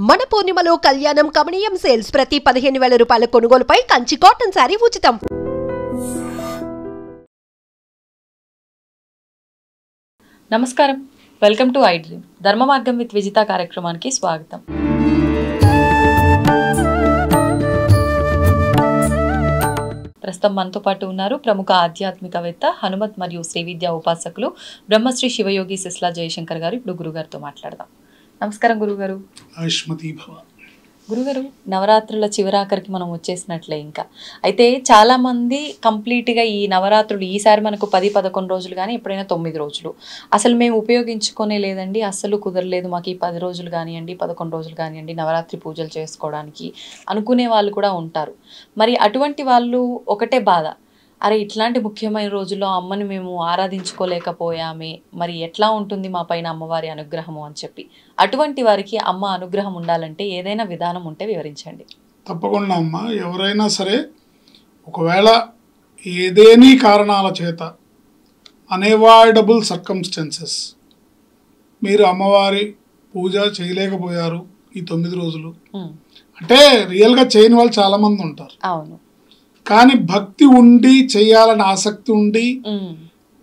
మన పూర్ణిమలో కళ్యాణం కమనీయం సేల్స్ ప్రతి 15,000 రూపాయల కొనుగోలుపై కంచి కాటన్ శారీ ఉచితం. నమస్కారం, వెల్కమ్ టు ఐ డ్రీమ్. ధర్మ మార్గం విత్ విజిత కార్యక్రమానికి స్వాగతం. ప్రస్తుతం మనతో పాటు ఉన్నారు ప్రముఖ ఆధ్యాత్మికవేత్త, హనుమత్ మరియు శ్రీ విద్యా ఉపాసకులు బ్రహ్మశ్రీ శివయోగి సిస్లా జయశంకర్ గారు. ఇప్పుడు గురుగారితో మాట్లాడదాం. నమస్కారం గురుగారు. గురుగారు, నవరాత్రుల చివరాఖరికి మనం వచ్చేసినట్లే ఇంకా. అయితే చాలామంది కంప్లీట్గా ఈ నవరాత్రులు ఈసారి మనకు 10-11 రోజులు కానీ ఎప్పుడైనా 9 రోజులు అసలు మేము ఉపయోగించుకునే లేదండి, అస్సలు కుదరలేదు మాకు ఈ 10 రోజులు కానివ్వండి 11 రోజులు కానివ్వండి నవరాత్రి పూజలు చేసుకోవడానికి అనుకునే వాళ్ళు కూడా ఉంటారు. మరి అటువంటి వాళ్ళు ఒకటే బాధ, అరే ఇట్లాంటి ముఖ్యమైన రోజుల్లో అమ్మని మేము ఆరాధించుకోలేకపోయామే, మరి ఎట్లా ఉంటుంది మా పైన అమ్మవారి అనుగ్రహము అని చెప్పి. అటువంటి వారికి అమ్మ అనుగ్రహం ఉండాలంటే ఏదైనా విధానం ఉంటే వివరించండి. తప్పకుండా అమ్మ. ఎవరైనా సరే ఒకవేళ ఏదేని కారణాల చేత అన్అవాయిడబుల్ సర్కమ్స్టెన్సెస్ మీరు అమ్మవారి పూజ చేయలేకపోయారు ఈ 9 రోజులు అంటే రియల్గా చేయని వాళ్ళు చాలామంది ఉంటారు. అవును. కానీ భక్తి ఉండి చేయాలని ఆసక్తి ఉండి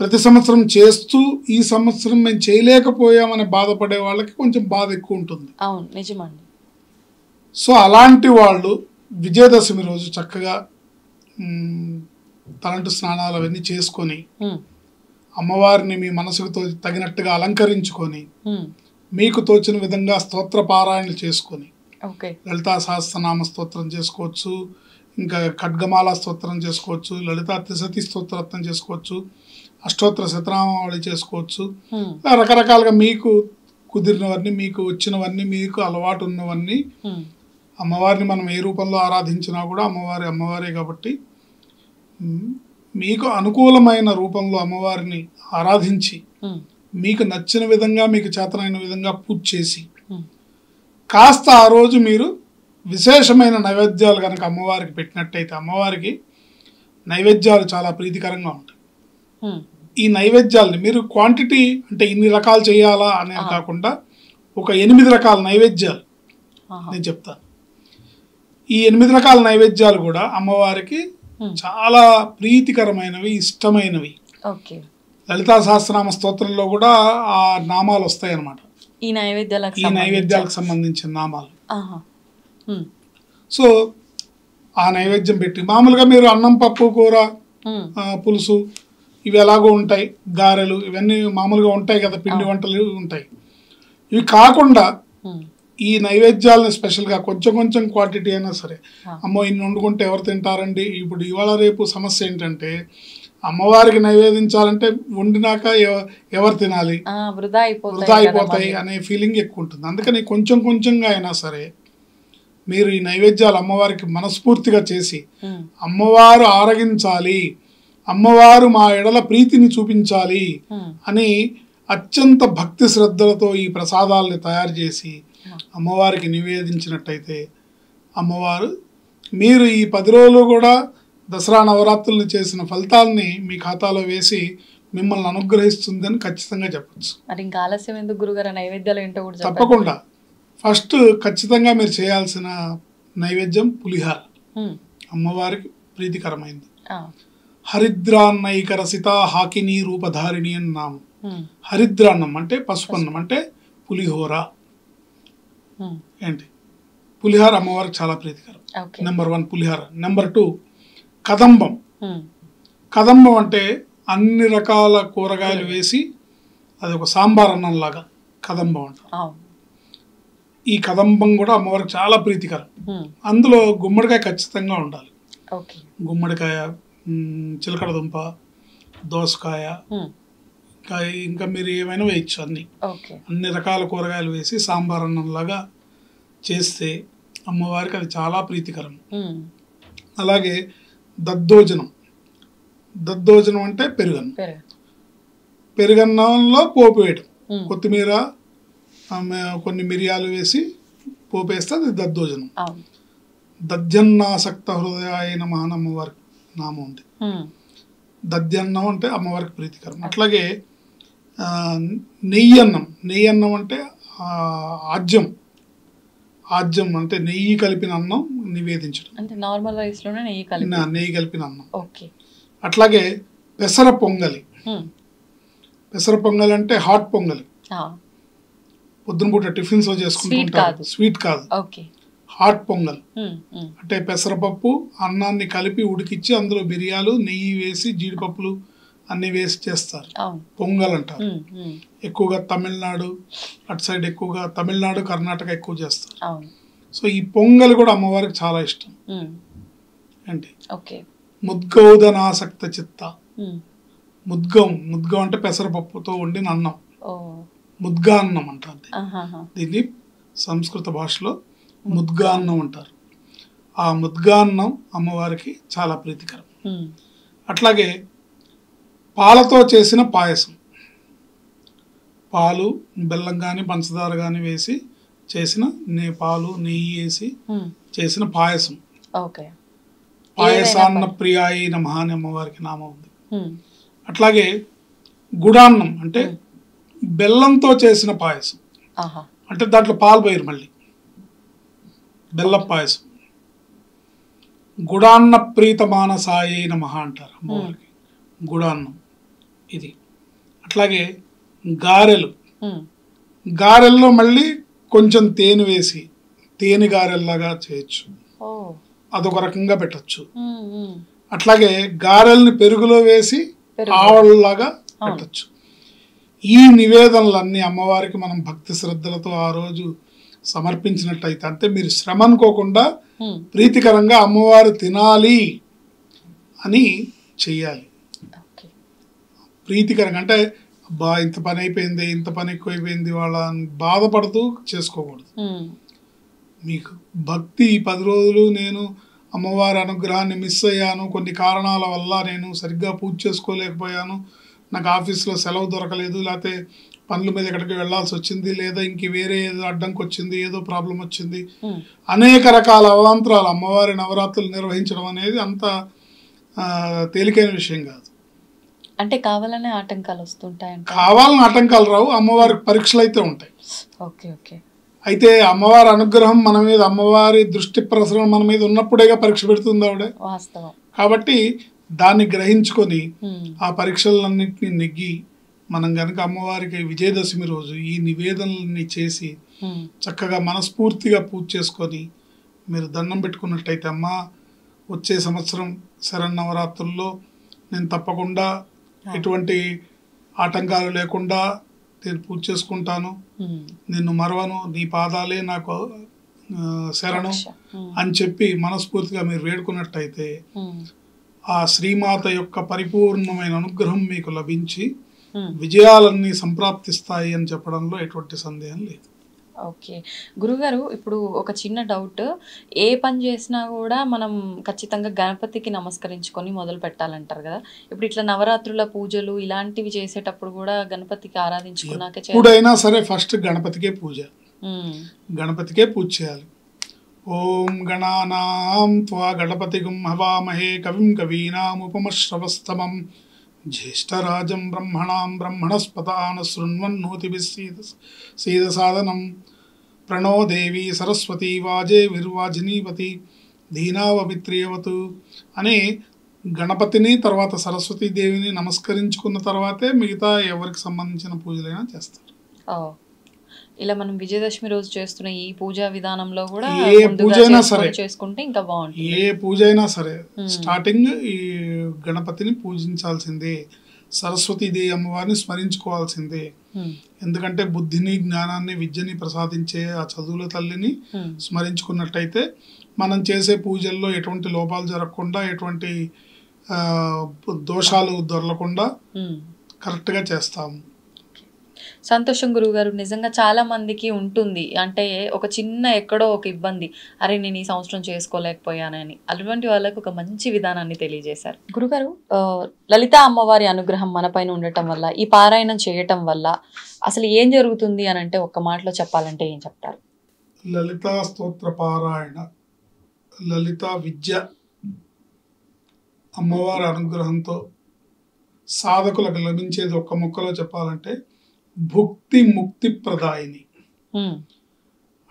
ప్రతి సంవత్సరం చేస్తూ ఈ సంవత్సరం మేము చేయలేకపోయామని బాధపడే వాళ్ళకి కొంచెం బాధ ఎక్కువ ఉంటుంది. అవును, నిజమండి. సో అలాంటి వాళ్ళు విజయదశమి రోజు చక్కగా తలంటు స్నానాలు అవన్నీ చేసుకొని అమ్మవారిని మీ మనసుకు తగినట్టుగా అలంకరించుకొని మీకు తోచిన విధంగా స్తోత్ర పారాయణలు చేసుకొని లలితా సహస్రనామ స్తోత్రం చేసుకోవచ్చు, ఇంకా ఖడ్గమాల స్తోత్రం చేసుకోవచ్చు, లలితా త్రిశతి స్తోత్రరత్నం చేసుకోవచ్చు, అష్టోత్తర శతనామావళి చేసుకోవచ్చు. రకరకాలుగా మీకు కుదిరినవన్నీ, మీకు వచ్చినవన్నీ, మీకు అలవాటు ఉన్నవన్నీ అమ్మవారిని మనం ఏ రూపంలో ఆరాధించినా కూడా అమ్మవారే కాబట్టి మీకు అనుకూలమైన రూపంలో అమ్మవారిని ఆరాధించి మీకు నచ్చిన విధంగా మీకు చేతనైన విధంగా పూజ చేసి కాస్త ఆ రోజు మీరు విశేషమైన నైవేద్యాలు కనుక అమ్మవారికి పెట్టినట్టయితే అమ్మవారికి నైవేద్యాలు చాలా ప్రీతికరంగా ఉంటాయి. ఈ నైవేద్యాలని మీరు క్వాంటిటీ అంటే ఇన్ని రకాలు చేయాలా అనేది కాకుండా ఒక 8 రకాల నైవేద్యాలు నేను చెప్తాను. ఈ 8 రకాల నైవేద్యాలు కూడా అమ్మవారికి చాలా ప్రీతికరమైనవి, ఇష్టమైనవి. లలితా సహస్రనామ స్తోత్రంలో కూడా ఆ నామాలు వస్తాయి అన్నమాట. ఈ నైవేద్యాలకు సంబంధించిన నామాలు. సో ఆ నైవేద్యం పెట్టి మామూలుగా మీరు అన్నం, పప్పు, కూర, పులుసు ఇవి ఎలాగో ఉంటాయి, గారెలు ఇవన్నీ మామూలుగా ఉంటాయి కదా, పిండి వంటలు ఉంటాయి. ఇవి కాకుండా ఈ నైవేద్యాలను స్పెషల్గా కొంచెం క్వాంటిటీ అయినా సరే, అమ్మో ఇన్ని వండుకుంటే ఎవరు తింటారండి. ఇప్పుడు ఇవాళ రేపు సమస్య ఏంటంటే అమ్మవారికి నైవేదించాలంటే వండినాక ఎవరు తినాలి, వృధా అయిపోతాయి అనే ఫీలింగ్ ఎక్కువ ఉంటుంది. అందుకని కొంచెంగా అయినా సరే మీరు ఈ నైవేద్యాలు అమ్మవారికి మనస్ఫూర్తిగా చేసి అమ్మవారు ఆరగించాలి, అమ్మవారు మా ఎడల ప్రీతిని చూపించాలి అని అత్యంత భక్తి శ్రద్ధలతో ఈ ప్రసాదాలని తయారు చేసి అమ్మవారికి నివేదించినట్టయితే అమ్మవారు మీరు ఈ 10 రోజులు కూడా దసరా నవరాత్రులు చేసిన ఫలితాలని మీ ఖాతాలో వేసి మిమ్మల్ని అనుగ్రహిస్తుందని ఖచ్చితంగా చెప్పచ్చు. ఇంకా ఆలస్యం ఎందుకు గురుగారు, నైవేద్యాలు ఏంటో కూడా తప్పకుండా. ఫస్ట్ ఖచ్చితంగా మీరు చేయాల్సిన నైవేద్యం పులిహార, అమ్మవారికి ప్రీతికరమైంది. హరిద్రాన్నైకరసిత హాకిని రూపధారిణి అని నామం. హరిద్రాన్నం అంటే పసుపన్నం అంటే పులిహోర. ఏంటి పులిహార అమ్మవారికి చాలా ప్రీతికరం. నెంబర్ 1 పులిహార. నెంబర్ 2 కదంబం. కదంబం అంటే అన్ని రకాల కూరగాయలు వేసి అది ఒక సాంబార్ అన్నం లాగా కదంబం అంటారు. ఈ కదంబం కూడా అమ్మవారికి చాలా ప్రీతికరం. అందులో గుమ్మడికాయ ఖచ్చితంగా ఉండాలి. గుమ్మడికాయ, చిలకడ దుంప, దోసకాయ, ఇంకా మీరు ఏమైనా వేయచ్చు. అన్ని రకాల కూరగాయలు వేసి సాంబార్ అన్నంలాగా చేస్తే అమ్మవారికి అది చాలా ప్రీతికరం. అలాగే దద్దోజనం. దద్దోజనం అంటే పెరుగన్నంలో పోపు వేయడం, కొత్తిమీర కొన్ని మిరియాలు వేసి పోపేస్తే అది దద్దోజనం. దధ్యన్నాసక్త హృదయాయ నమః అమ్మవారికి నామం ఉంది. దధ్యన్నం అంటే అమ్మవారికి ప్రీతికరం. అట్లాగే నెయ్యన్నం. నెయ్యన్నం అంటే ఆజ్యం. ఆజ్యం అంటే నెయ్యి కలిపిన అన్నం నివేదించడం. అంటే నార్మల్ రైస్ లోనే నెయ్యి కలిపి. నెయ్యి కలిపిన అన్నం. ఓకే. అట్లాగే పెసర పొంగలి. పెసర పొంగలి అంటే హాట్ పొంగలి, పొద్దున పూట టిఫిన్స్ లో చేసుకుంటుంటారు. స్వీట్ కాదు, హాట్ పొంగల్. అంటే పెసరపప్పు అన్నాన్ని కలిపి ఉడికిచ్చి అందులో బిర్యాలు నెయ్యి వేసి జీడిపప్పులు అన్ని వేసి చేస్తారు, పొంగల్ అంటారు. ఎక్కువగా తమిళనాడు అటు సైడ్ ఎక్కువగా తమిళనాడు కర్ణాటక ఎక్కువ చేస్తారు. సో ఈ పొంగల్ కూడా అమ్మవారికి చాలా ఇష్టం. ఏంటి ముద్గౌదనాసక్త చిత్త. ముద్గం అంటే పెసరపప్పుతో వండిన అన్నం, ముద్గా అన్నం అంటారు దీన్ని. సంస్కృత భాషలో ముద్గా అన్నం అంటారు. ఆ ముద్గా అన్నం అమ్మవారికి చాలా ప్రీతికరం. అట్లాగే పాలతో చేసిన పాయసం, పాలు బెల్లం కానీ పంచదార కానీ వేసి చేసిన పాలు నెయ్యి వేసి చేసిన పాయసం. పాయసాన్న ప్రియాయి నమః అని అమ్మవారికి నామం ఉంది. అట్లాగే గుడాన్నం అంటే బెల్లంతో చేసిన పాయసం, అంటే దాంట్లో పాలు పోయారు మళ్ళీ, బెల్లం పాయసం. గుడాన్న ప్రీత మానసాయి నమః అంటారు అమ్మవారికి, గుడాన్నం ఇది. అట్లాగే గారెలు, గారెల్లో మళ్ళీ కొంచెం తేనె వేసి తేనె గారెల్లాగా చేయొచ్చు, అదొక రకంగా పెట్టచ్చు. అట్లాగే గారెల్ని పెరుగులో వేసి ఆవళ్ళలాగా పెట్టచ్చు. ఈ నివేదనలన్నీ అమ్మవారికి మనం భక్తి శ్రద్ధలతో ఆ రోజు సమర్పించినట్టయితే, అంటే మీరు శ్రమ అనుకోకుండా ప్రీతికరంగా అమ్మవారు తినాలి అని చెయ్యాలి. ప్రీతికరంగా అంటే అబ్బా ఇంత పని అయిపోయింది, ఇంత పని ఎక్కువైపోయింది వాళ్ళ బాధపడుతూ చేసుకోకూడదు. మీకు భక్తి 10 రోజులు నేను అమ్మవారి అనుగ్రహాన్ని మిస్ అయ్యాను, కొన్ని కారణాల వల్ల నేను సరిగ్గా పూజ చేసుకోలేకపోయాను, నాకు ఆఫీస్లో సెలవు దొరకలేదు, లేకపోతే పనుల మీద ఎక్కడికి వెళ్లాల్సి వచ్చింది, లేదా ఇంక వేరే ఏదో అడ్డంకి వచ్చింది, ఏదో ప్రాబ్లం వచ్చింది, అనేక రకాల అవాంతరాలు. అమ్మవారి నవరాత్రులు నిర్వహించడం అనేది అంత తేలికైన విషయం కాదు. అంటే కావాలనే ఆటంకాలు వస్తుంటాయి. కావాలని ఆటంకాలు రావు, అమ్మవారికి పరీక్షలు అయితే ఉంటాయి. Okay okay. అయితే అమ్మవారి అనుగ్రహం మన మీద, అమ్మవారి దృష్టి ప్రసరణ మన మీద ఉన్నప్పుడేగా పరీక్ష పెడుతుంది ఆవిడ. కాబట్టి దాన్ని గ్రహించుకొని ఆ పరీక్షలన్నింటినీ నెగ్గి మనం కనుక అమ్మవారికి విజయదశమి రోజు ఈ నివేదనలన్నీ చేసి చక్కగా మనస్ఫూర్తిగా పూజ చేసుకొని మీరు దండం పెట్టుకున్నట్టయితే, అమ్మ వచ్చే సంవత్సరం శరన్నవరాత్రుల్లో నేను తప్పకుండా ఎటువంటి ఆటంకాలు లేకుండా నేను పూజ చేసుకుంటాను, నిన్ను మరవను, నీ పాదాలే నాకు శరణం అని చెప్పి మనస్ఫూర్తిగా మీరు వేడుకున్నట్టయితే ఆ శ్రీమాత యొక్క పరిపూర్ణమైన అనుగ్రహం మీకు లభించి విజయాలన్నీ సంప్రాప్తిస్తాయి అని చెప్పడంలో ఎటువంటి సందేహం లేదు. ఓకే గురుగారు, ఇప్పుడు ఒక చిన్న డౌట్, ఏ పని చేసినా కూడా మనం ఖచ్చితంగా గణపతికి నమస్కరించుకొని మొదలు పెట్టాలంటారు కదా. ఇప్పుడు ఇట్లా నవరాత్రుల పూజలు ఇలాంటివి చేసేటప్పుడు కూడా గణపతికి ఆరాధించుకున్నాకే ఎప్పుడైనా సరే ఫస్ట్ గణపతికే పూజ, గణపతికే పూజ చేయాలి. ఓం గణానాం త్వా గణపతిగం హవామహే కవిం కవీనాముపమశ్రవస్తమం జ్యేష్ఠరాజం బ్రహ్మణాం బ్రహ్మణస్పతాన శృణ్వన్నోతిభిः సీదసాదనం ప్రణో దేవి సరస్వతి వాజే విర్వాజినీపతి ధీనావపిత్రియవతు అని గణపతిని తర్వాత సరస్వతీదేవిని నమస్కరించుకున్న తర్వాతే మిగతా ఎవరికి సంబంధించిన పూజలైనా చేస్తారు. ఇలా మనం విజయదశమి రోజు చేస్తున్న ఈ పూజా విధానంలో కూడా ఏ పూజ అయినా సరే చేసుకుంటే ఇంకా బాగుంటుంది. ఏ పూజ అయినా సరే స్టార్టింగ్ ఈ గణపతిని పూజించాల్సిందే, సరస్వతీదేవి అమ్మవారిని స్మరించుకోవాల్సిందే. ఎందుకంటే బుద్ధిని జ్ఞానాన్ని విద్యని ప్రసాదించే ఆ చదువుల తల్లిని స్మరించుకున్నట్టయితే మనం చేసే పూజల్లో ఎటువంటి లోపాలు జరగకుండా, ఎటువంటి దోషాలు దొరలకుండా కరెక్ట్గా చేస్తాము. సంతోషం గురువుగారు, నిజంగా చాలా మందికి ఉంటుంది, అంటే ఒక చిన్న ఎక్కడో ఒక ఇబ్బంది, అరే నేను ఈ సంవత్సరం చేసుకోలేకపోయానని, అటువంటి వాళ్ళకు ఒక మంచి విధానాన్ని తెలియజేశారు గురుగారు. లలితా అమ్మవారి అనుగ్రహం మన పైన ఉండటం వల్ల, ఈ పారాయణం చేయటం వల్ల అసలు ఏం జరుగుతుంది అని అంటే ఒక్క మాటలో చెప్పాలంటే ఏం చెప్తారు? లలితా స్తోత్ర పారాయణ, లలితా విద్య అమ్మవారి అనుగ్రహంతో సాధకులకు లభించేది ఒక్క ముక్కలో చెప్పాలంటే భుక్తి ముక్తి ప్రదాయిని.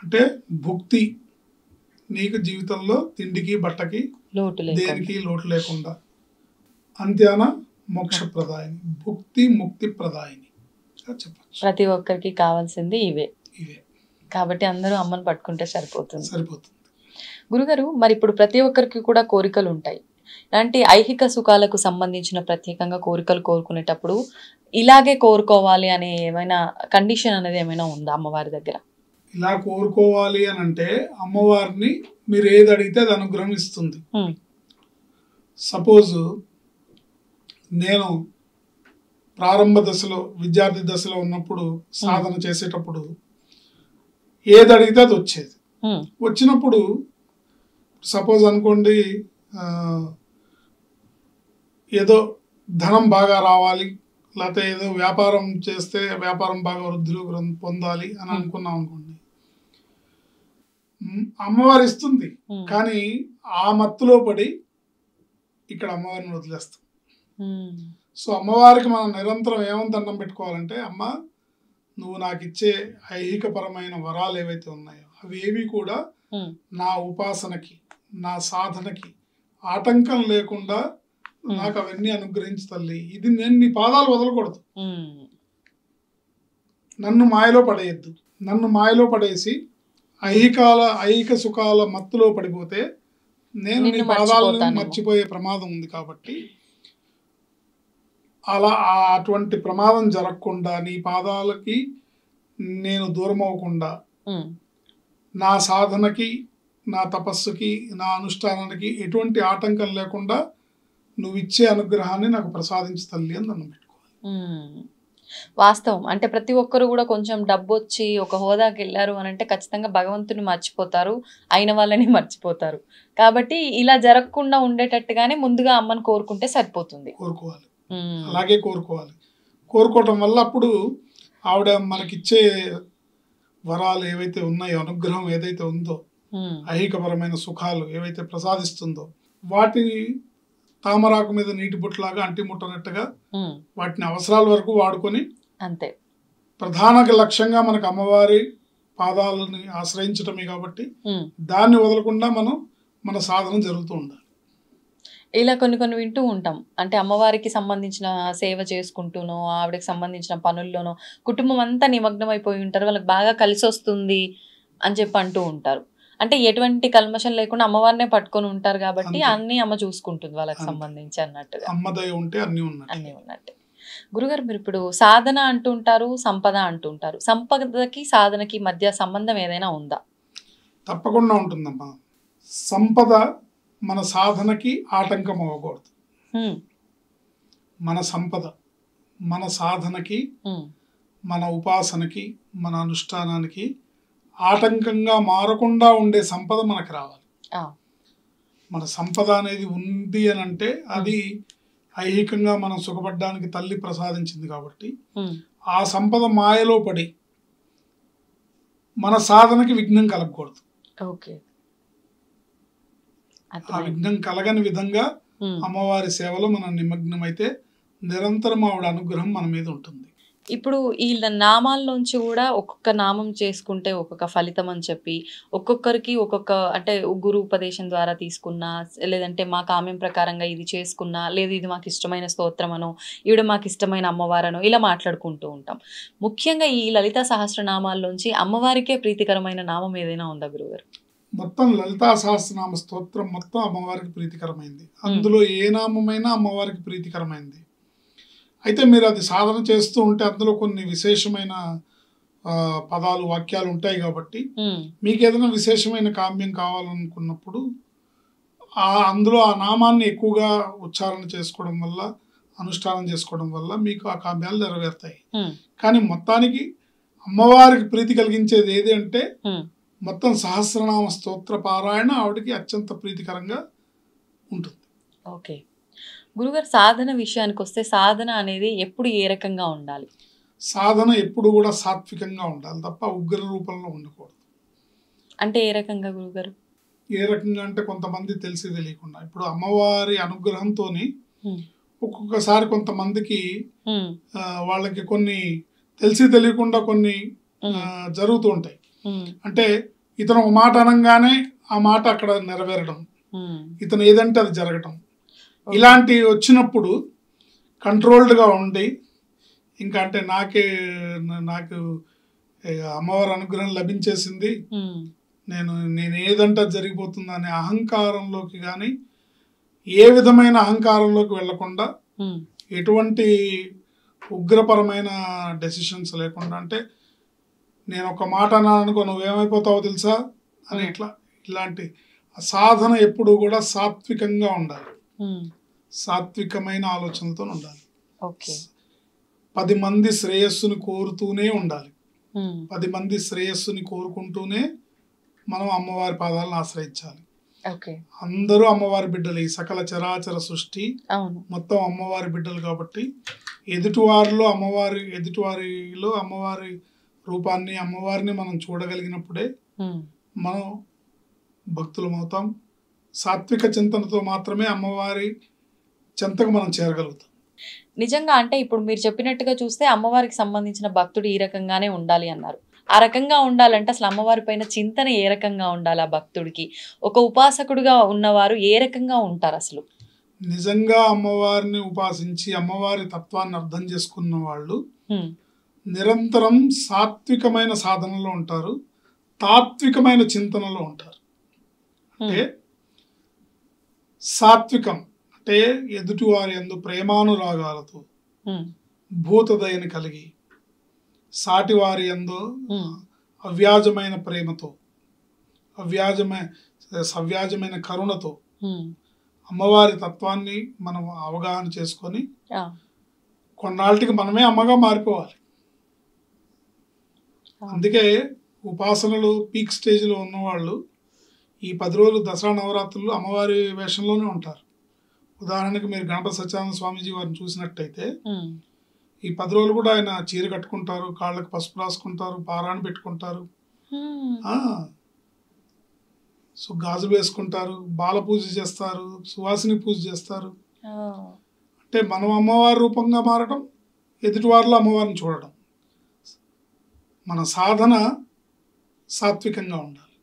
అంటే భుక్తి, నీకు జీవితంలో తిండికి బట్టకి దేనికి లోటు లేకుండా. అంత్యాన మోక్షప్రదాయిని, భుక్తి ముక్తి ప్రదాయిని చెప్పచ్చు. ప్రతి ఒక్కరికి కావాల్సింది ఇవే. కాబట్టి అందరూ అమ్మని పట్టుకుంటే సరిపోతుంది. గురుగారు, మరి ఇప్పుడు ప్రతి ఒక్కరికి కూడా కోరికలు ఉంటాయి. ఇలాంటి ఐహిక సుఖాలకు సంబంధించిన ప్రత్యేకంగా కోరికలు కోరుకునేటప్పుడు ఇలాగే కోరుకోవాలి అనే ఏమైనా కండిషన్ అనేది ఏమైనా ఉందా అమ్మవారి దగ్గర? ఇలా కోరుకోవాలి అని అంటే అమ్మవారిని మీరు ఏది అడిగితే అది అనుగ్రహం ఇస్తుంది. సపోజ్ నేను ప్రారంభ దశలో, విద్యార్థి దశలో ఉన్నప్పుడు సాధన చేసేటప్పుడు ఏది అడిగితే అది వచ్చేది. వచ్చినప్పుడు సపోజ్ అనుకోండి, ఏదో ధనం బాగా రావాలి, లేకపోతే ఏదో వ్యాపారం చేస్తే వ్యాపారం బాగా వృద్ధిలో పొందాలి అని అనుకున్నాం అనుకోండి, అమ్మవారు ఇస్తుంది. కానీ ఆ మత్తులో పడి ఇక్కడ అమ్మవారిని వదిలేస్తాం. సో అమ్మవారికి మనం నిరంతరం ఏమని దండం పెట్టుకోవాలంటే, అమ్మ నువ్వు నాకు ఇచ్చే ఐహికపరమైన వరాలు ఏవైతే ఉన్నాయో అవి ఏవి కూడా నా ఉపాసనకి, నా సాధనకి ఆటంకం లేకుండా నాకు అవన్నీ అనుగ్రహించు తల్లి. ఇది నేను నీ పాదాలు వదలకూడదు, నన్ను మాయలో పడేయద్దు. నన్ను మాయలో పడేసి ఐహిక సుఖాల మత్తులో పడిపోతే నేను నీ పాదాలను మర్చిపోయే ప్రమాదం ఉంది. కాబట్టి అలా అటువంటి ప్రమాదం జరగకుండా, నీ పాదాలకి నేను దూరం అవ్వకుండా, నా సాధనకి, నా తపస్సుకి, నా అనుష్ఠానానికి ఎటువంటి ఆటంకం లేకుండా నువ్వు ఇచ్చే అనుగ్రహాన్ని నాకు ప్రసాదించు తల్లి అని దండం పెట్టుకోవాలి. వాస్తవం. అంటే ప్రతి ఒక్కరు కూడా కొంచెం డబ్బు వచ్చి ఒక హోదాకి వెళ్ళారు అని అంటే ఖచ్చితంగా భగవంతుని మర్చిపోతారు, అయిన వాళ్ళని మర్చిపోతారు. కాబట్టి ఇలా జరగకుండా ఉండేటట్టుగానే ముందుగా అమ్మని కోరుకుంటే సరిపోతుంది. కోరుకోవాలి, అలాగే కోరుకోవాలి. కోరుకోవటం వల్ల అప్పుడు ఆవిడ మనకిచ్చే వరాలు ఏవైతే ఉన్నాయో, అనుగ్రహం ఏదైతే ఉందో, ఐహికపరమైన సుఖాలు ఏవైతే ప్రసాదిస్తుందో వాటిని తామరాకు మీద నీటి బుట్టలాగా అంటిముట్టనట్టుగా వాటిని అవసరాల వరకు వాడుకొని, అంతే ప్రధాన లక్ష్యంగా మనకు అమ్మవారి పాదాలని ఆశ్రయించటమే కాబట్టి దాన్ని వదలకుండా మనం మన సాధన జరుగుతూ ఉండాలి. ఇలా కొన్ని వింటూ ఉంటాం. అంటే అమ్మవారికి సంబంధించిన సేవ చేసుకుంటూనో, ఆవిడకి సంబంధించిన పనుల్లోనో కుటుంబం అంతా నిమగ్నం అయిపోయి ఉంటారు, వాళ్ళకి బాగా కలిసి వస్తుంది అని చెప్పి అంటూ ఉంటారు. అంటే ఎటువంటి కల్మషం లేకుండా అమ్మవారినే పట్టుకొని ఉంటారు కాబట్టి అన్ని అమ్మ చూసుకుంటుంది వాళ్ళకి సంబంధించి అన్నట్టుగా. అమ్మదయ ఉంటే అన్ని ఉన్నట్టే. గురుగారు, మీరు ఇప్పుడు సాధన అంటుంటారు, సంపద అంటుంటారు. సంపదకి సాధనకి మధ్య సంబంధం ఏదైనా ఉందా? తప్పకుండా ఉంటుందమ్మా. సంపద మన సాధనకి ఆటంకం అవ్వకూడదు. మన సంపద మన సాధనకి, మన ఉపాసనకి, మన అనుష్ఠానానికి ఆటంకంగా మారకుండా ఉండే సంపద మనకు రావాలి. మన సంపద అనేది ఉంది అని అంటే అది ఐహికంగా మనం సుఖపడడానికి తల్లి ప్రసాదించింది కాబట్టి ఆ సంపద మాయలో పడి మన సాధనకి విఘ్నం కలగకూడదు. ఆ విఘ్నం కలగని విధంగా అమ్మవారి సేవలో మనం నిమగ్నమైతే నిరంతరం ఆవిడ అనుగ్రహం మన మీద ఉంటుంది. ఇప్పుడు ఈ నామాల్లోంచి కూడా ఒక్కొక్క నామం చేసుకుంటే ఒక్కొక్క ఫలితం అని చెప్పి ఒక్కొక్కరికి ఒక్కొక్క, అంటే గురు ఉపదేశం ద్వారా తీసుకున్నా, లేదంటే మా కామ్యం ప్రకారంగా ఇది చేసుకున్నా, లేదు ఇది మాకు ఇష్టమైన స్తోత్రమనో, ఈవిడ మాకు ఇష్టమైన అమ్మవారనో ఇలా మాట్లాడుకుంటూ ఉంటాం. ముఖ్యంగా ఈ లలితా సహస్రనామాల్లోంచి అమ్మవారికే ప్రీతికరమైన నామం ఏదైనా ఉందా గురుగారు? మొత్తం లలితా సహస్రనామ స్తోత్రం మొత్తం అమ్మవారికి ప్రీతికరమైంది. అందులో ఏ నామమైనా అమ్మవారికి ప్రీతికరమైంది. అయితే మీరు అది సాధన చేస్తూ ఉంటే అందులో కొన్ని విశేషమైన పదాలు, వాక్యాలు ఉంటాయి కాబట్టి మీకు ఏదైనా విశేషమైన కామ్యం కావాలనుకున్నప్పుడు అందులో ఆ నామాన్ని ఎక్కువగా ఉచ్చారణ చేసుకోవడం వల్ల, అనుష్ఠానం చేసుకోవడం వల్ల మీకు ఆ కామ్యాలు నెరవేరుతాయి. కానీ మొత్తానికి అమ్మవారికి ప్రీతి కలిగించేది ఏది అంటే మొత్తం సహస్రనామ స్తోత్ర పారాయణ ఆవిడకి అత్యంత ప్రీతికరంగా ఉంటుంది. ఓకే గురుగారు, సాధన విషయానికి వస్తే సాధన అనేది ఎప్పుడు ఏ రకంగా ఉండాలి? సాధన ఎప్పుడు కూడా సాత్వికంగా ఉండాలి తప్ప ఉగ్ర రూపంలో ఉండకూడదు. అంటే ఏ రకంగా గురుగారు? ఏ రకంగా అంటే కొంతమంది తెలిసి తెలియకుండా, ఇప్పుడు అమ్మవారి అనుగ్రహంతో ఒక్కొక్కసారి కొంతమందికి వాళ్ళకి కొన్ని తెలిసి తెలియకుండా కొన్ని జరుగుతూ ఉంటాయి. అంటే ఇతను ఒక మాట అనగానే ఆ మాట అక్కడ నెరవేరడం, ఇతను ఏదంటే అది జరగటం, ఇలాంటివి వచ్చినప్పుడు కంట్రోల్డ్గా ఉండి ఇంకా అంటే నాకు అమ్మవారి అనుగ్రహం లభించేసింది, నేను ఏదంటే జరిగిపోతుంది అనే అహంకారంలోకి కానీ ఏ విధమైన అహంకారంలోకి వెళ్లకుండా ఎటువంటి ఉగ్రపరమైన డెసిషన్స్ లేకుండా, అంటే నేను ఒక మాట అన్నాను అనుకో నువ్వేమైపోతావో తెలుసా అని ఇలాంటి సాధన ఎప్పుడు కూడా సాత్వికంగా ఉండాలి, సాత్వికమైన ఆలోచనలతో ఉండాలి. 10 మంది శ్రేయస్సుని కోరుతూనే ఉండాలి, 10 మంది శ్రేయస్సుని కోరుకుంటూనే మనం అమ్మవారి పాదాలను ఆశ్రయించాలి. అందరూ అమ్మవారి బిడ్డలు, ఈ సకల చరాచర సృష్టి మొత్తం అమ్మవారి బిడ్డలు కాబట్టి ఎదుటివారిలో అమ్మవారి రూపాన్ని అమ్మవారిని మనం చూడగలిగినప్పుడే మనం భక్తులం అవుతాం. సాత్విక చింతనతో మాత్రమే అమ్మవారి చింతకు మనం చేరగలుగుతాం. నిజంగా అంటే ఇప్పుడు మీరు చెప్పినట్టుగా చూస్తే అమ్మవారికి సంబంధించిన భక్తుడు ఈ రకంగానే ఉండాలి అన్నారు. ఆ రకంగా ఉండాలంటే అసలు అమ్మవారి పైన చింతన ఏ రకంగా ఉండాలి? ఆ భక్తుడికి ఒక ఉపాసకుడుగా ఉన్నవారు ఏ రకంగా ఉంటారు? అసలు నిజంగా అమ్మవారిని ఉపాసించి అమ్మవారి తత్వాన్ని అర్థం చేసుకున్న వాళ్ళు నిరంతరం సాత్వికమైన సాధనలో ఉంటారు, తాత్వికమైన చింతనలో ఉంటారు. అంటే సాత్వికం అంటే ఎదుటివారి యందు ప్రేమానురాగాలతో భూతదయని కలిగి సాటివారి యందు అవ్యాజమైన ప్రేమతో సవ్యాజమైన కరుణతో అమ్మవారి తత్వాన్ని మనం అవగాహన చేసుకొని కొన్నాళ్ళకి మనమే అమ్మగా మారిపోవాలి. అందుకే ఉపాసనలు పీక్ స్టేజ్లో ఉన్నవాళ్ళు ఈ 10 రోజులు దసరా నవరాత్రులు అమ్మవారి వేషంలోనే ఉంటారు. ఉదాహరణకి మీరు గణపతి సత్యానంద స్వామీజీ వారిని చూసినట్టయితే ఈ 10 రోజులు కూడా ఆయన చీర కట్టుకుంటారు, కాళ్ళకి పసుపు రాసుకుంటారు, పారాన్ని పెట్టుకుంటారు, సో గాజులు వేసుకుంటారు, బాల పూజ చేస్తారు, సువాసిని పూజ చేస్తారు. అంటే మనం అమ్మవారి రూపంగా మారడం, ఎదుటివారిలో అమ్మవారిని చూడడం. మన సాధన సాత్వికంగా ఉండాలి,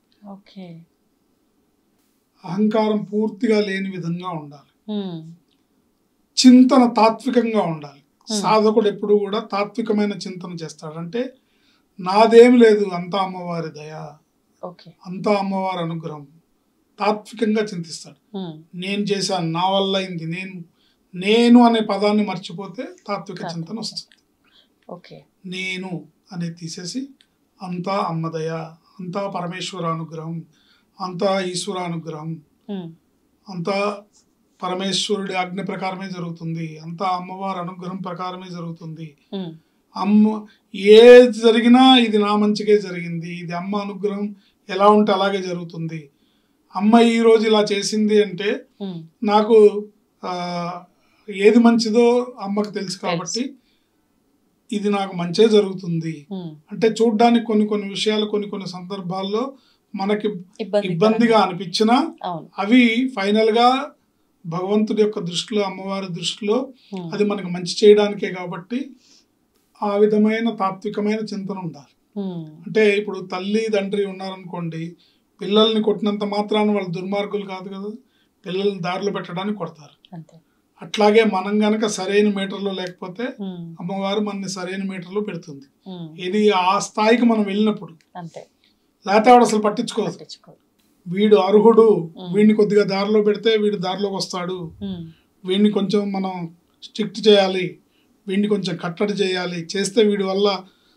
అహంకారం పూర్తిగా లేని విధంగా ఉండాలి, చింతన తాత్వికంగా ఉండాలి. సాధకుడు ఎప్పుడు కూడా తాత్వికమైన చింతన చేస్తాడు. అంటే నాదేం లేదు, అంతా అమ్మవారి దయ, అంతా అమ్మవారి అనుగ్రహం, తాత్వికంగా చింతిస్తాడు. నేను చేశాను, నా వల్ల అయింది, నేను అనే పదాన్ని మర్చిపోతే తాత్విక చింతన వస్తుంది. నేను అనేది తీసేసి అంతా అమ్మదయ, అంతా పరమేశ్వర అనుగ్రహం, అంతా ఈశ్వర అనుగ్రహం, అంతా పరమేశ్వరుడి ఆజ్ఞ ప్రకారమే జరుగుతుంది, అంతా అమ్మవారి అనుగ్రహం ప్రకారమే జరుగుతుంది, ఏది జరిగినా ఇది నా మంచిగా జరిగింది, ఇది అమ్మ అనుగ్రహం, ఎలా ఉంటే అలాగే జరుగుతుంది. అమ్మ ఈరోజు ఇలా చేసింది అంటే నాకు ఏది మంచిదో అమ్మకు తెలుసు కాబట్టి ఇది నాకు మంచిగా జరుగుతుంది. అంటే చూడ్డానికి కొన్ని విషయాలు కొన్ని సందర్భాల్లో మనకి ఇబ్బందిగా అనిపించినా అవి ఫైనల్ గా భగవంతుడి యొక్క దృష్టిలో, అమ్మవారి దృష్టిలో అది మనకి మంచి చేయడానికే. కాబట్టి ఆ విధమైన తాత్వికమైన చింతన ఉండాలి. అంటే ఇప్పుడు తల్లి తండ్రి ఉన్నారనుకోండి, పిల్లల్ని కొట్టినంత మాత్రాన వాళ్ళు దుర్మార్గులు కాదు కదా, పిల్లల్ని దారిలో పెట్టడానికి కొడతారు. అట్లాగే మనం గనక సరైన మీటర్లో లేకపోతే అమ్మవారు మనని సరైన మీటర్లో పెడుతుంది. ఇది ఆ స్థాయికి మనం వెళ్ళినప్పుడు, లేకపోతే ఆవిడ అసలు పట్టించుకోదు. వీడు అర్హుడు, వీడిని కొద్దిగా దారిలో పెడితే వీడు దారిలోకి వస్తాడు, వీడిని కొంచెం మనం స్ట్రిక్ట్ చేయాలి, వీడిని కొంచెం కట్టడి చేయాలి, చేస్తే వీడి వల్ల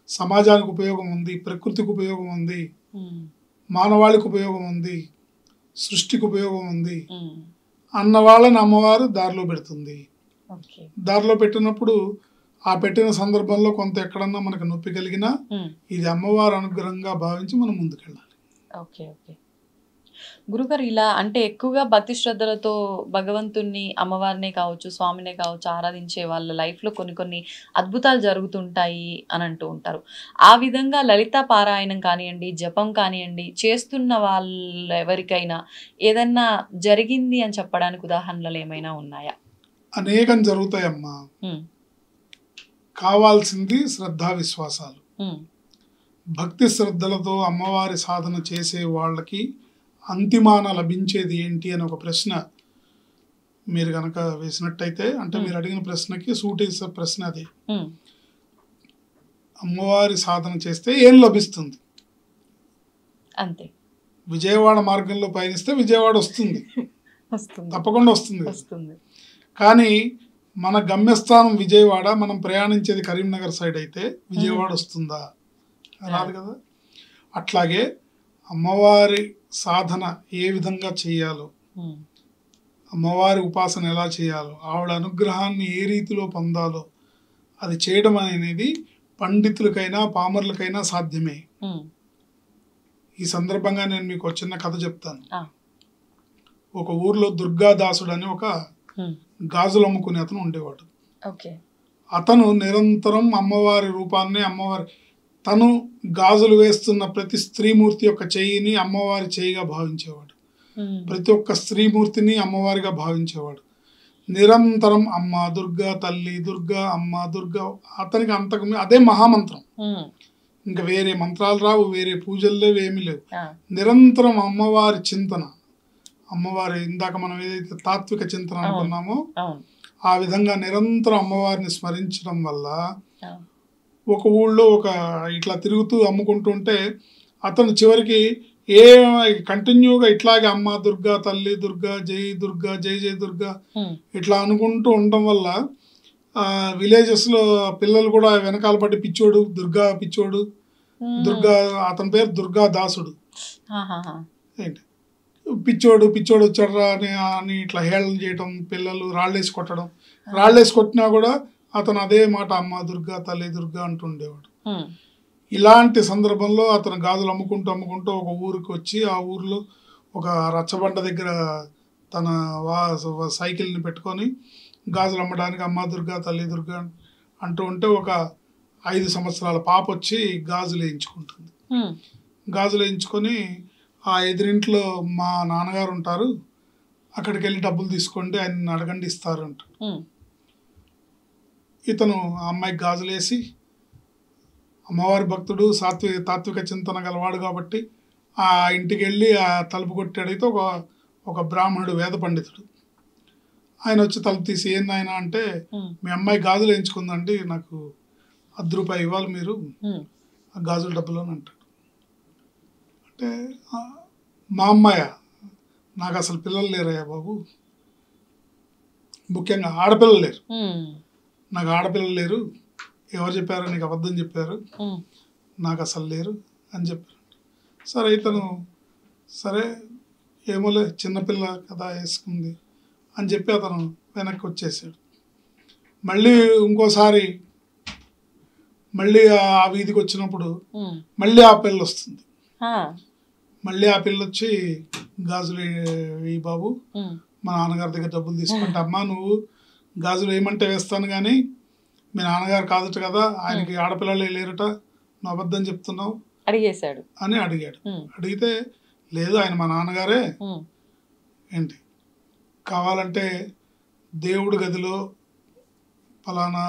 సమాజానికి ఉపయోగం ఉంది, ప్రకృతికి ఉపయోగం ఉంది, మానవాళికి ఉపయోగం ఉంది, సృష్టికి ఉపయోగం ఉంది అన్న వాళ్ళని అమ్మవారు దారిలో పెడుతుంది. దారిలో పెట్టినప్పుడు ఆ పెట్టిన సందర్భంలో కొంత ఎక్కడన్నా మనకు నొప్పి కలిగినా ఇది అమ్మవారి అనుగ్రహంగా భావించి మనం ముందుకెళ్ళాలి. గురుగారు, ఇలా అంటే ఎక్కువగా భక్తి శ్రద్ధలతో భగవంతుణ్ణి, అమ్మవారినే కావచ్చు, స్వామినే కావచ్చు ఆరాధించే వాళ్ళ లైఫ్లో కొన్ని అద్భుతాలు జరుగుతుంటాయి అని అంటూ ఉంటారు. ఆ విధంగా లలిత పారాయణం కానివ్వండి, జపం కానివ్వండి చేస్తున్న వాళ్ళు ఎవరికైనా ఏదన్నా జరిగింది అని చెప్పడానికి ఉదాహరణలు ఏమైనా ఉన్నాయా? అనేకం జరుగుతాయమ్మా. కావాల్సింది శ్రద్ధా విశ్వాసాలు. భక్తి శ్రద్ధలతో అమ్మవారి సాధన చేసే వాళ్ళకి అంతిమాన లభించేది ఏంటి అని ఒక ప్రశ్న మీరు కనుక వేసినట్టయితే, అంటే మీరు అడిగిన ప్రశ్నకి సూట్ చేసే ప్రశ్న అది. అమ్మవారి సాధన చేస్తే ఏం లభిస్తుంది? అంతే. విజయవాడ మార్గంలో పయనిస్తే విజయవాడ వస్తుంది, తప్పకుండా వస్తుంది. కానీ మన గమ్యస్థానం విజయవాడ, మనం ప్రయాణించేది కరీంనగర్ సైడ్ అయితే విజయవాడ వస్తుందా? రాదు కదా. అట్లాగే అమ్మవారి సాధన ఏ విధంగా చేయాలో, అమ్మవారి ఉపాసన ఎలా చేయాలో, ఆవిడ అనుగ్రహాన్ని ఏ రీతిలో పొందాలో అది చేయడం అనేది పండితులకైనా పామర్లకైనా సాధ్యమే. ఈ సందర్భంగా నేను మీకు ఒక చిన్న కథ చెప్తాను. ఒక ఊర్లో దుర్గాదాసుడు అని ఒక గాజులు అమ్ముకునే అతను ఉండేవాడు. అతను నిరంతరం అమ్మవారి రూపాన్ని, తను గాజులు వేస్తున్న ప్రతి స్త్రీమూర్తి యొక్క చెయ్యిని అమ్మవారి చెయ్యిగా భావించేవాడు. ప్రతి ఒక్క స్త్రీమూర్తిని అమ్మవారిగా భావించేవాడు. నిరంతరం అమ్మ దుర్గా, తల్లి దుర్గా, అమ్మ దుర్గా. అతనికి అంతకు అదే మహామంత్రం. ఇంకా వేరే మంత్రాలు రావు, వేరే పూజలు లేవు, ఏమీ లేవు. నిరంతరం అమ్మవారి చింతన. అమ్మవారి ఇందాక మనం ఏదైతే తాత్విక చింతన అనుకున్నామో ఆ విధంగా నిరంతరం అమ్మవారిని స్మరించడం వల్ల ఒక ఊళ్ళో ఒక ఇట్లా తిరుగుతూ అమ్ముకుంటుంటే అతను చివరికి కంటిన్యూగా ఇట్లాగే అమ్మ దుర్గా, తల్లి దుర్గా, జై దుర్గా, జై జై దుర్గా ఇట్లా అనుకుంటూ ఉండడం వల్ల విలేజెస్ లో పిల్లలు కూడా వెనకాల పడి పిచ్చోడు దుర్గా, పిచ్చోడు దుర్గా, అతని పేరు దుర్గా దాసుడు. ఏంటి పిచ్చోడు పిచ్చోడు వచ్చాడరా అని ఇట్లా హేళన చేయటం, పిల్లలు రాళ్ళేసి కొట్టడం. రాళ్ళేసి కొట్టినా కూడా అతను అదే మాట అమ్మ దుర్గా, తల్లి దుర్గా అంటుండేవాడు. ఇలాంటి సందర్భంలో అతను గాజులు అమ్ముకుంటూ ఒక ఊరికి వచ్చి ఆ ఊర్లో ఒక రచ్చబండ దగ్గర తన సైకిల్ని పెట్టుకొని గాజులు అమ్మడానికి అమ్మ దుర్గా, తల్లి దుర్గా అంటూ ఉంటే ఒక 5 సంవత్సరాల పాప వచ్చి గాజులు వేయించుకుంటుంది. గాజులు వేయించుకొని ఆ ఎదురింట్లో మా నాన్నగారు ఉంటారు, అక్కడికి వెళ్ళి డబ్బులు తీసుకోండి, ఆయన అడగండి ఇస్తారు అంట. ఇతను ఆ అమ్మాయికి గాజులు వేసి, అమ్మవారి భక్తుడు, తాత్విక చింతన గలవాడు కాబట్టి ఆ ఇంటికి వెళ్ళి ఆ తలుపు కొట్టాడైతే ఒక బ్రాహ్మణుడు, వేద పండితుడు, ఆయన వచ్చి తలుపు తీసి ఏం నాయన అంటే, మీ అమ్మాయి గాజులు వేయించుకుందండి, నాకు ₹10 ఇవ్వాలి మీరు ఆ గాజుల డబ్బులు అని అంటాడు. అంటే మా అమ్మాయ, నాకు అసలు పిల్లలు లేరయ్యా బాబు, ముఖ్యంగా ఆడపిల్లలు లేరు, నాకు ఆడపిల్లలు లేరు, ఎవరు చెప్పారో నీకు అబద్ధం చెప్పారు, నాకు అసలు లేరు అని చెప్పారు. సరే ఇతను సరే ఏమోలే చిన్నపిల్ల కదా వేసుకుంది అని చెప్పి అతను వెనక్కి వచ్చేసాడు. మళ్ళీ ఇంకోసారి మళ్ళీ ఆ వీధికి వచ్చినప్పుడు మళ్ళీ ఆ పిల్ల వస్తుంది. మళ్ళీ ఆ పిల్ల వచ్చి గాజులు ఈ బాబు, మా నాన్నగారి దగ్గర డబ్బులు తీసుకుంటే, అమ్మా నువ్వు గాజులు వేయమంటే వేస్తాను కానీ మీ నాన్నగారు కాదట కదా, ఆయనకి ఆడపిల్లలే లేరట, నువ్వు అబద్ధం చెప్తున్నావు అడిగేశాడు అని అడిగాడు. అడిగితే లేదు ఆయన మా నాన్నగారే, ఏంటి కావాలంటే దేవుడి గదిలో ఫలానా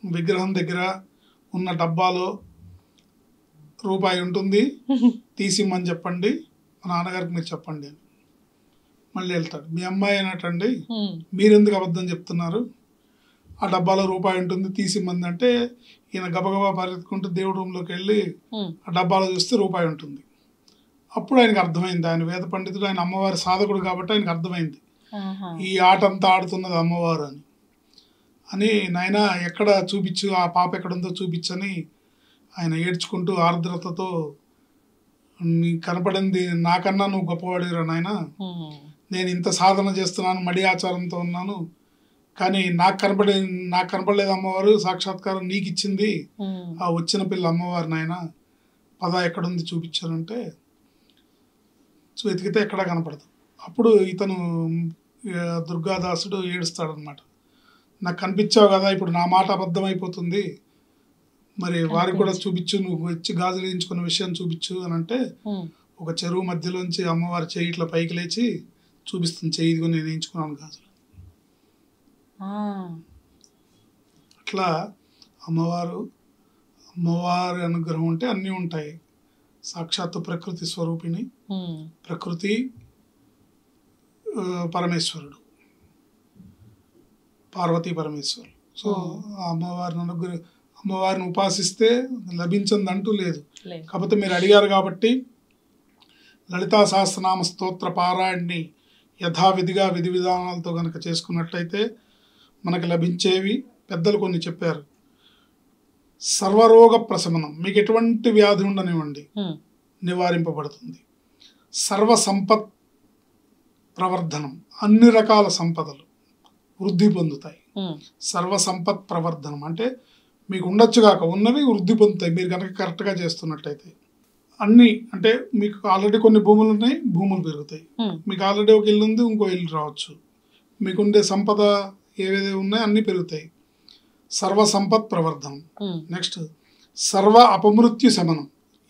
విగ్రహం దగ్గర ఉన్న డబ్బాలో ₹1 ఉంటుంది, తీసిమ్మని చెప్పండి, మా నాన్నగారికి మీరు చెప్పండి అని. మళ్ళీ వెళ్తాడు. మీ అమ్మాయి అయినట్టండి, మీరెందుకు అబద్ధం చెప్తున్నారు, ఆ డబ్బాలో ₹1 ఉంటుంది తీసిమ్మంది అంటే, ఈయన గబగబా పరిగెత్తుకుంటూ దేవుడి రూమ్లోకి వెళ్ళి ఆ డబ్బాలో చూస్తే ₹1 ఉంటుంది. అప్పుడు ఆయనకు అర్థమైంది, ఆయన వేద పండితుడు, ఆయన అమ్మవారి సాధకుడు కాబట్టి ఆయనకు అర్థమైంది ఈ ఆట అంతా ఆడుతున్నది అమ్మవారు అని. నాయనా ఎక్కడ చూపించు, ఆ పాప ఎక్కడుందో చూపించని ఆయన ఏడ్చుకుంటూ ఆర్ద్రతతో, కనపడింది నాకన్నా నువ్వు గొప్పవాడిరా నాయన, నేను ఇంత సాధన చేస్తున్నాను, మడి ఆచారంతో ఉన్నాను, కానీ నాకు కనపడలేదు అమ్మవారు, సాక్షాత్కారం నీకు ఇచ్చింది ఆ వచ్చిన పిల్ల అమ్మవారు నాయన, పద ఎక్కడుంది చూపించానంటే వెతికితే ఎక్కడా కనపడదు. అప్పుడు ఇతను దుర్గాదాసుడు ఏడుస్తాడనమాట, నాకు కనిపించావు కదా, ఇప్పుడు నా మాట అబద్ధం అయిపోతుంది, మరి వారికి కూడా చూపించు, నువ్వు వచ్చి గాజులు వేయించుకున్న విషయం చూపించు అని అంటే, ఒక చెరువు మధ్యలోంచి అమ్మవారి చెయ్యి ఇట్లా పైకి లేచి చూపిస్తుంది, చెయ్యి ఇదిగో నేను వేయించుకున్నాను గాజులు. అట్లా అమ్మవారు అమ్మవారి అనుగ్రహం ఉంటే అన్నీ ఉంటాయి. సాక్షాత్తు ప్రకృతి స్వరూపిణి, ప్రకృతి పరమేశ్వరుడు, పార్వతీ పరమేశ్వరుడు. సో అమ్మవారిని ఉపాసిస్తే లభించదంటూ లేదు. కాకపోతే మీరు అడిగారు కాబట్టి లలితా సహస్రనామ స్తోత్ర పారాయణని యథావిధిగా విధి విధానాలతో కనుక చేసుకున్నట్లయితే మనకు లభించేవి పెద్దలు కొన్ని చెప్పారు. సర్వరోగ ప్రశమనం, మీకు ఎటువంటి వ్యాధి ఉండనివ్వండి నివారింపబడుతుంది. సర్వ సంపత్ ప్రవర్ధనం, అన్ని రకాల సంపదలు వృద్ధి పొందుతాయి. సర్వ సంపత్ ప్రవర్ధనం అంటే మీకు ఉండొచ్చు కాక ఉన్నవి వృద్ధి పొందుతాయి మీరు కనుక కరెక్ట్గా చేస్తున్నట్టయితే. అన్నీ అంటే మీకు ఆల్రెడీ కొన్ని భూములు ఉన్నాయి, భూములు పెరుగుతాయి. మీకు ఆల్రెడీ ఒక ఇల్లు ఉంది, ఇంకో ఇల్లు రావచ్చు. మీకుండే సంపద ఏవేవి ఉన్నాయో అన్నీ పెరుగుతాయి. సర్వ సంపత్ ప్రవర్ధనం. నెక్స్ట్ సర్వ అపమృత్యు శమనం,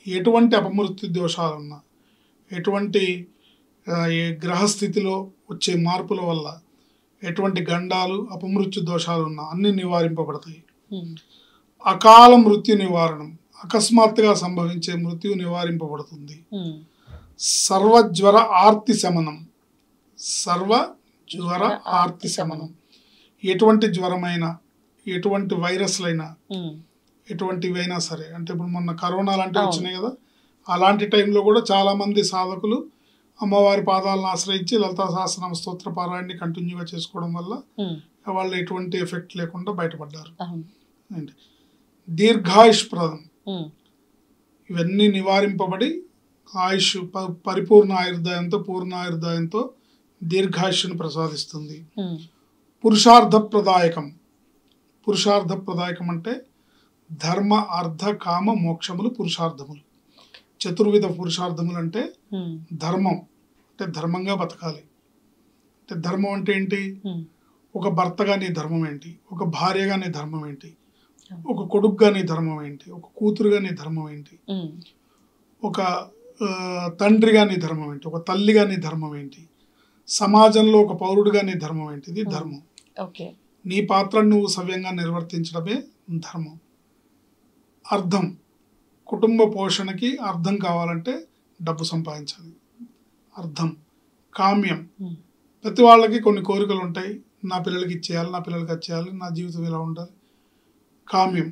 ఎటువంటి అపమృత్యు దోషాలున్నా, ఎటువంటి గ్రహస్థితిలో వచ్చే మార్పుల వల్ల ఎటువంటి గండాలు అపమృత్యు దోషాలు ఉన్నా అన్నీ నివారింపబడతాయి. అకాల మృత్యు నివారణం, అకస్మాత్తుగా సంభవించే మృత్యు నివారింపబడుతుంది. సర్వజ్వర ఆర్తి శమనం, సర్వజ్వర ఆర్తి శమనం, ఎటువంటి జ్వరమైనా, ఎటువంటి వైరస్లైనా, ఎటువంటివైనా సరే. అంటే ఇప్పుడు మొన్న కరోనా లాంటివి వచ్చినాయి కదా, అలాంటి టైంలో కూడా చాలామంది సాధకులు అమ్మవారి పాదాలను ఆశ్రయించి లలితా సహస్రనామ స్తోత్ర పారాయణని కంటిన్యూగా చేసుకోవడం వల్ల వాళ్ళు ఎటువంటి ఎఫెక్ట్ లేకుండా బయటపడ్డారు. దీర్ఘాయుష్ప్రదం, ఇవన్నీ నివారింపబడి ఆయుష్ పరిపూర్ణ ఆయుర్దాయంతో పూర్ణాయుర్దాయంతో దీర్ఘాయుష్ను ప్రసాదిస్తుంది. పురుషార్థప్రదాయకం, పురుషార్థప్రదాయకం అంటే ధర్మ అర్థ కామ మోక్షములు పురుషార్థములు. చతుర్విధ పురుషార్థములు అంటే ధర్మం అంటే ధర్మంగా బతకాలి. అంటే ధర్మం అంటే ఏంటి? ఒక భర్తగా నీ ధర్మం ఏంటి, ఒక భార్యగా నీ ధర్మం ఏంటి, ఒక కొడుకుగా నీ ధర్మం ఏంటి, ఒక కూతురుగా నీ ధర్మం ఏంటి, ఒక తండ్రిగా నీ ధర్మం ఏంటి, ఒక తల్లిగా నీ ధర్మం ఏంటి, సమాజంలో ఒక పౌరుడిగా నీ ధర్మం ఏంటి. ఇది ధర్మం. నీ పాత్రను నువ్వు సవ్యంగా నిర్వర్తించడమే ధర్మం. అర్థం, కుటుంబ పోషణకి అర్థం కావాలంటే డబ్బు సంపాదించాలి, అర్థం. కామ్యం, ప్రతి వాళ్ళకి కొన్ని కోరికలు ఉంటాయి, నా పిల్లలకి ఇచ్చేయాలి, నా పిల్లలకి వచ్చేయాలి, నా జీవితం ఇలా ఉండాలి, కామ్యం.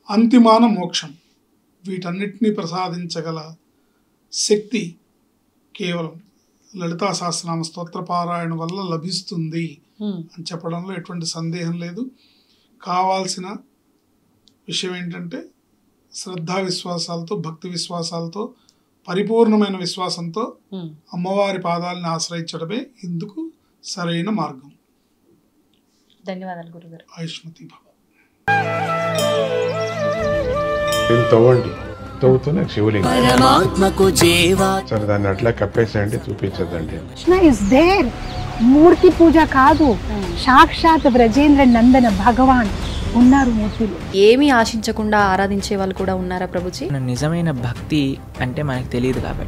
అంతిమాన మోక్షం, వీటన్నిటినీ ప్రసాదించగల శక్తి కేవలం లలితా సహస్రనామ స్తోత్ర పారాయణ వల్ల లభిస్తుంది అని చెప్పడంలో ఎటువంటి సందేహం లేదు. కావాల్సిన విషయం ఏంటంటే శ్రద్ధా విశ్వాసాలతో, భక్తి విశ్వాసాలతో, పరిపూర్ణమైన విశ్వాసంతో అమ్మవారి పాదాలను ఆశ్రయించడమే ఇందుకు సరైన మార్గం. ధన్యవాదాలు గురుగారు. ఆయుష్మతి భవ. తవ్వండి, తవ్వుతూనే శివలింగం. సరే దాన్ని అట్లా కప్పేసేయండి, చూపించదండి. Krishna is there. మూర్తి పూజ కాదు, సాక్షాత్ బ్రజేంద్ర నందన భగవాన్ ఉన్నారు మూర్తిలో. ఏమీ ఆశించకుండా ఆరాధించే వాళ్ళు కూడా ఉన్నారా ప్రభుజీ? నిజమైన భక్తి అంటే మనకు తెలియదు కాబట్టి